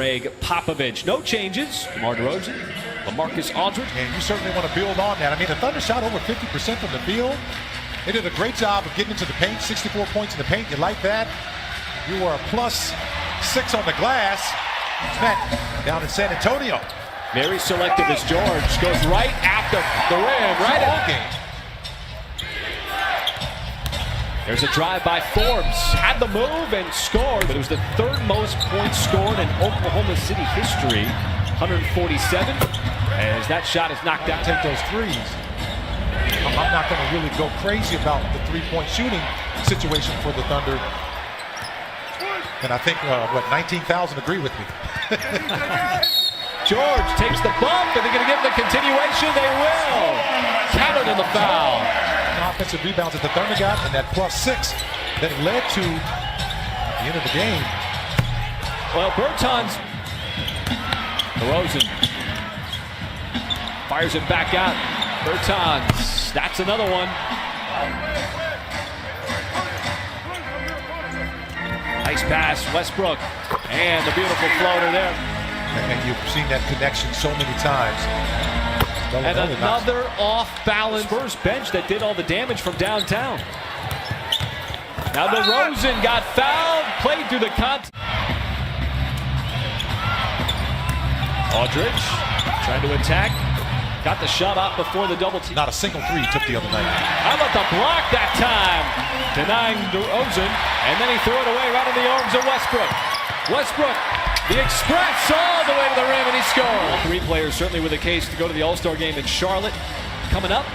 Greg Popovich. No changes. DeMar DeRozan, LaMarcus Aldridge. And you certainly want to build on that. I mean, the Thunder shot over 50% from the field. They did a great job of getting into the paint, 64 points in the paint. You like that? You were a +6 on the glass. Met down in San Antonio. Very selective as George goes right after the rim, right at the game. There's a drive by Forbes, had the move and scored, but it was the third most points scored in Oklahoma City history, 147, as that shot is knocked out. Take those threes. I'm not going to really go crazy about the three-point shooting situation for the Thunder. And I think, 19,000 agree with me. George takes the bump, and they're going to give him the continuation. They will. Counted in the foul. Offensive rebounds that the Thunder got, and that +6 that led to at the end of the game. Well, Bertans, DeRozan fires it back out. Bertans, that's another one. Nice pass, Westbrook, and the beautiful floater there. And you've seen that connection so many times. And another off-balance Spurs bench that did all the damage from downtown. Now DeRozan got fouled, played through the contact. Aldridge trying to attack. Got the shot off before the double team. Not a single three he took the other night. How about the block that time? Denying DeRozan, and then he threw it away right in the arms of Westbrook. Westbrook, the express all the way to the rim, and he scored. All three players certainly with a case to go to the All-Star game in Charlotte coming up.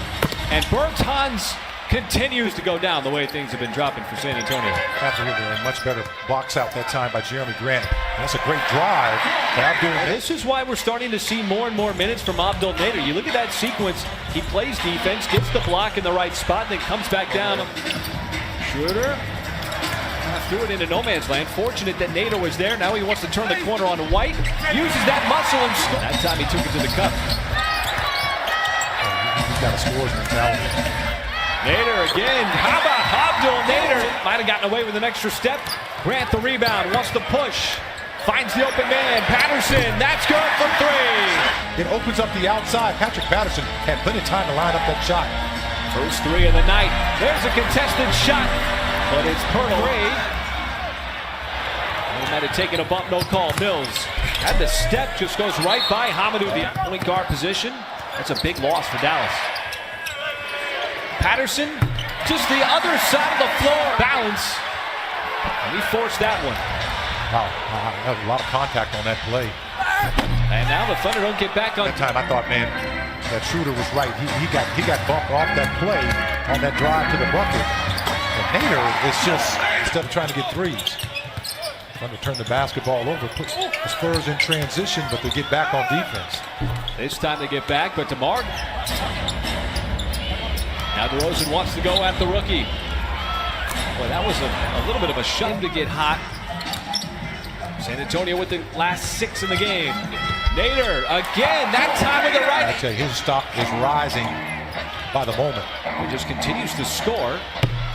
And Bertans continues to go down the way things have been dropping for San Antonio. Absolutely, a much better box out that time by Jeremy Grant. And that's a great drive. This is why we're starting to see more and more minutes from Abdul Nader. You look at that sequence, he plays defense, gets the block in the right spot, then comes back down. Schroeder threw it into no man's land. Fortunate that Nader was there. Now he wants to turn the corner on White. Uses that muscle and score. That time he took it to the cup. He's got a scores mentality. Nader again. How about Abdul Nader? Might have gotten away with an extra step. Grant the rebound. Wants to push. Finds the open man. Patterson. That's good from three. It opens up the outside. Patrick Patterson had plenty of time to line up that shot. First three of the night. There's a contested shot, but it's Pertle. He might have taken a bump, no call. Mills had the step, just goes right by Hamidou, the point guard position. That's a big loss for Dallas. Patterson, just the other side of the floor. Balance, and he forced that one. Wow, that was a lot of contact on that play. And now the Thunder don't get back on. That time I thought, man, that Schroeder was right. He got bumped off that play on that drive to the bucket. And Nader is just, instead of trying to get threes, trying to turn the basketball over, put the Spurs in transition, but they get back on defense. It's time to get back, but DeMar. Now DeRozan wants to go at the rookie. Boy, that was a little bit of a shove to get hot. San Antonio with the last 6 in the game. Nader again, that time with the right. I tell you, his stock is rising by the moment. He just continues to score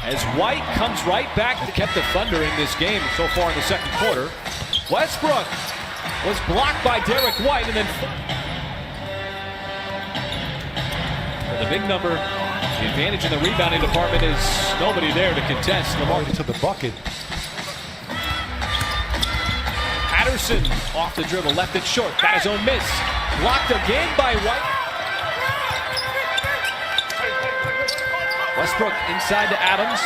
as White comes right back. Kept the Thunder in this game so far in the second quarter. Westbrook was blocked by Derek White, and then for the big number, the advantage in the rebounding department is nobody there to contest. Lamar to the bucket. Patterson off the dribble, left it short, got his own miss. Blocked again by White. Westbrook inside to Adams.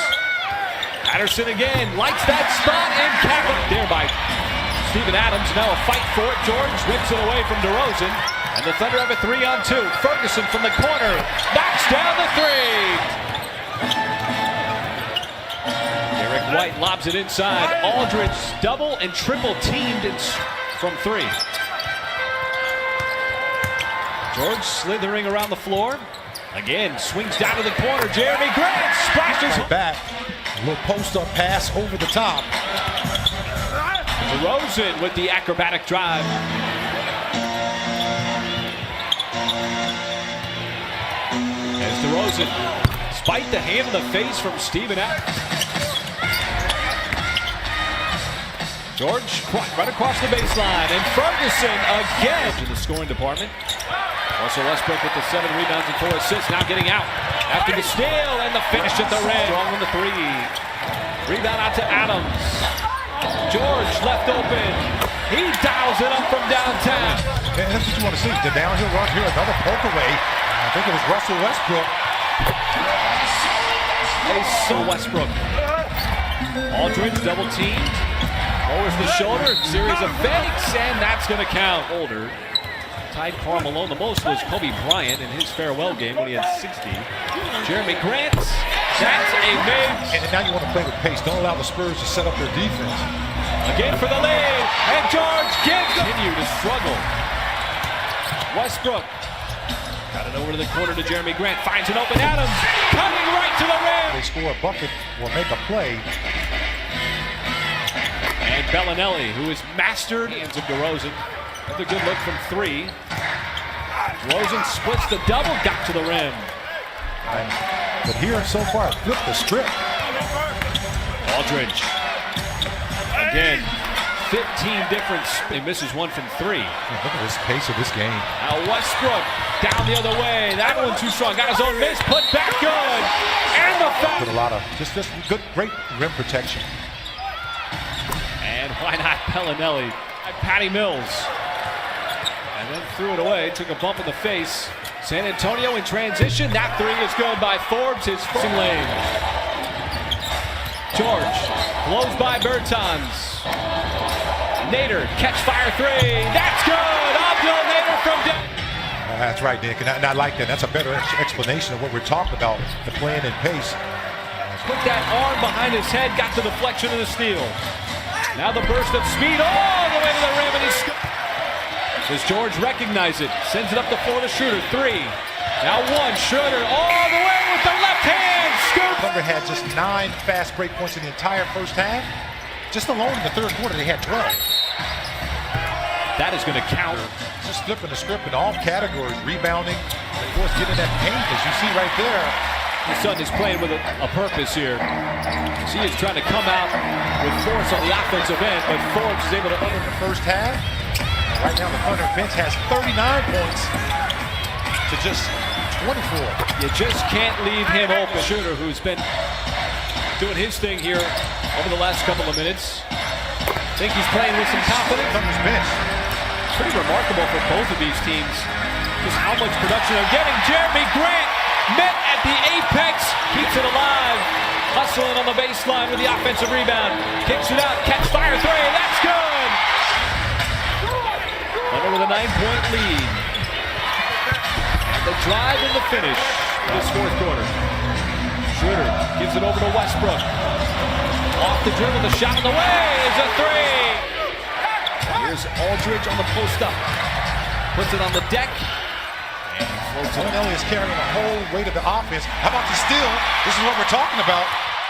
Patterson again, lights that spot and capped there by Steven Adams. Now a fight for it. George rips it away from DeRozan. And the Thunder have a 3-on-2. Ferguson from the corner, knocks down the three. Derek White lobs it inside. Aldridge double and triple teamed from three. George slithering around the floor. Again, swings down to the corner. Jeremy Grant splashes back. A little post-up pass over the top. DeRozan with the acrobatic drive. As DeRozan, despite the hand in the face from Steven Adams. George right across the baseline, and Ferguson again in the scoring department. Russell Westbrook with the 7 rebounds and 4 assists, now getting out after the steal and the finish at the rim. Strong on the 3. Rebound out to Adams. George left open. He dials it up from downtown. And that's what you want to see. The downhill run here, another poke away. I think it was Russell Westbrook. Westbrook. Aldridge double teamed. Lowers the shoulder, series of fakes, and that's going to count. Older. Tied Karl Malone. The most was Kobe Bryant in his farewell game when he had 60. Jeremy Grant. That's a big. And now you want to play with pace. Don't allow the Spurs to set up their defense. Again for the lead. And George gives it. Continue to struggle. Westbrook. Got it over to the corner to Jeremy Grant. Finds an open Adams. Coming right to the rim. They score a bucket or make a play. And Bellinelli, who is mastered into DeRozan. Another good look from 3. DeRozan splits the double, got to the rim. But here so far, flip the script. Aldridge. Again, 15 different. He misses 1 from 3. Look at this pace of this game. Now Westbrook down the other way. That one too strong. Got his own miss. Put back good. And the foul. Put a lot of just good, great rim protection. And why not Bellinelli? Patty Mills. And then threw it away. Took a bump in the face. San Antonio in transition. That 3 is good by Forbes. His first lane. George blows by Bertans. Nader, catch fire 3. That's good. Abdul Nader from down. That's right, Nick. And I like that. That's a better explanation of what we're talking about. The playing in pace. Put that arm behind his head. Got the deflection and the steal. Now the burst of speed all the way to the rim, and he's. Does George recognize it? Sends it up the floor to Schroeder. 3. Now 1. Schroeder all the way with the left hand. Scoop. Thunder had just 9 fast break points in the entire first half. Just alone in the third quarter, they had 12. That is going to count. Just flipping the script in all categories. Rebounding. Of course, getting that paint, as you see right there. The Sun is playing with a purpose here. He is trying to come out with force on the offensive end, but Forbes is able to in the first half. Right now, the Thunder bench has 39 points to just 24. You just can't leave him open. Shooter, who's been doing his thing here over the last couple of minutes. Think he's playing with some confidence. Thunder's bench. Pretty remarkable for both of these teams. Just how much production they're getting. Jeremy Grant met at the apex, keeps it alive. Hustling on the baseline with the offensive rebound. Kicks it out, catch fire 3, that's good! Thunder with a 9-point lead. And the drive and the finish for this fourth quarter. Schroeder gives it over to Westbrook. Off the dribble, the shot in the way is a 3. Here's Aldridge on the post up. Puts it on the deck. Bellinelli is carrying the whole weight of the offense. How about the steal? This is what we're talking about.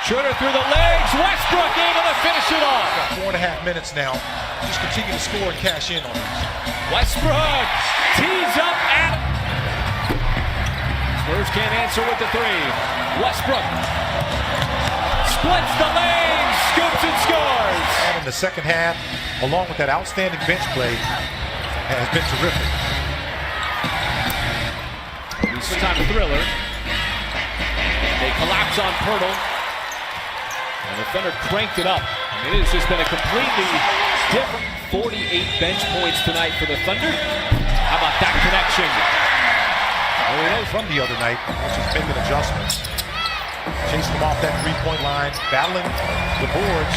Schroeder through the legs. Westbrook able to finish it off. Got 4.5 minutes now. Just continue to score and cash in on these. Westbrook tees up at. Spurs can't answer with the 3. Westbrook splits the lane, scoops and scores. And in the second half, along with that outstanding bench play, has been terrific. Time Thriller. They collapse on Pirtle. And the Thunder cranked it up. It has just been a completely different 48 bench points tonight for the Thunder. How about that connection? Well, we know from the other night, just making adjustments. Chasing them off that 3-point line, battling the boards,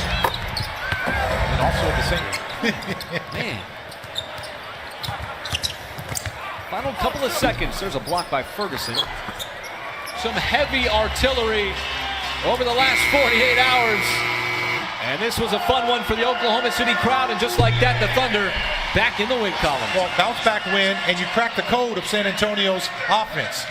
and also at the same. Man. Final couple of seconds. There's a block by Ferguson. Some heavy artillery over the last 48 hours. And this was a fun one for the Oklahoma City crowd. And just like that, the Thunder back in the win column. Well, bounce back win, and you crack the code of San Antonio's offense.